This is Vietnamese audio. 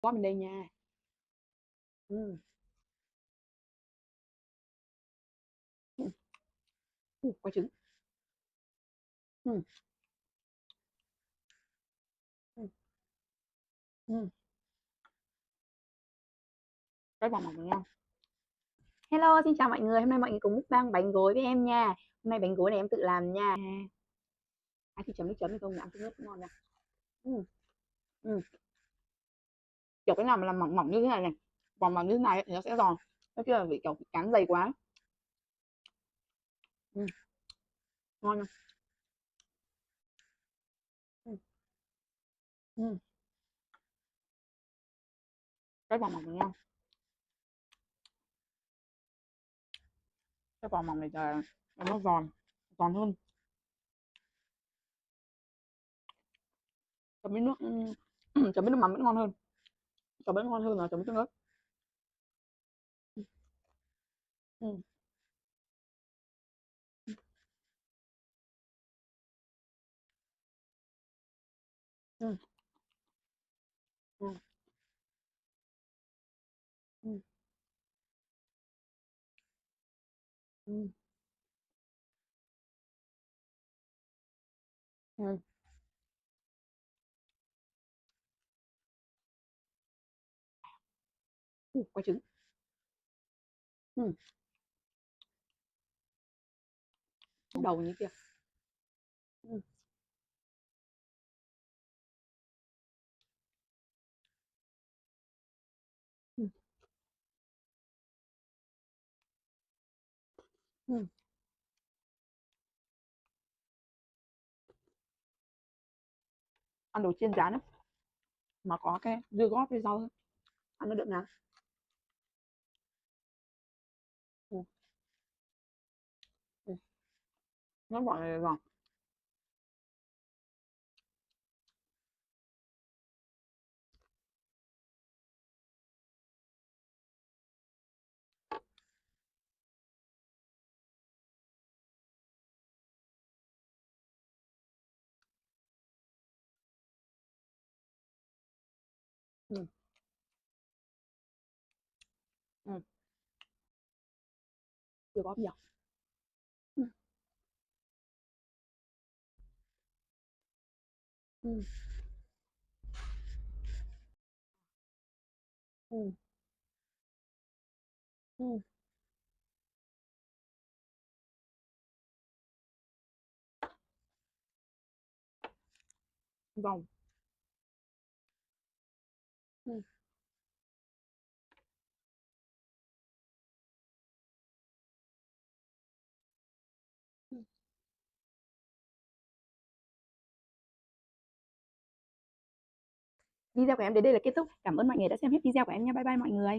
Qua mình đây nha. Ừm, ừm, quả trứng. Ừm, ừm, ừm, cái bò mỏng này ngon. Hello, xin chào mọi người. Hôm nay mọi người cùng mukbang bánh gối với em nha. Hôm nay bánh gối này em tự làm nha. Ai thích chấm nước chấm thì không, ăn thứ nhất cũng ngon nha. Ừm, ừm, kiểu cái nào mà làm mỏng mỏng như thế này này, còn mà như thế này ấy thì nó sẽ giòn. Cái kia là bị kiểu cán dày quá. Ừm, ngon nha. Ừm, ừm, cái bò mỏng này ngon. Cái bò mỏng này là nó giòn, giòn hơn. Chấm với nước chấm với nước mắm vẫn ngon hơn. Chấm vẫn ngon hơn là chấm với nước ớt. Ừm, ừm, ừm, ừm, ừm, ừm, ừm. Quả trứng. Ừm, đầu như kia. Ừm, ừm, ừm. Ăn đồ chiên rán á, mà có cái dưa góp với rau ăn nó đỡ ngán. Ừm, ừm, nó gọi là giòn. Ừm, ừm, dưa góp nhiều. Ừm, ừm, ừm, ừm, giòn. Ừm, ừm. Video của em đến đây là kết thúc. Cảm ơn mọi người đã xem hết video của em nha. Bye bye mọi người.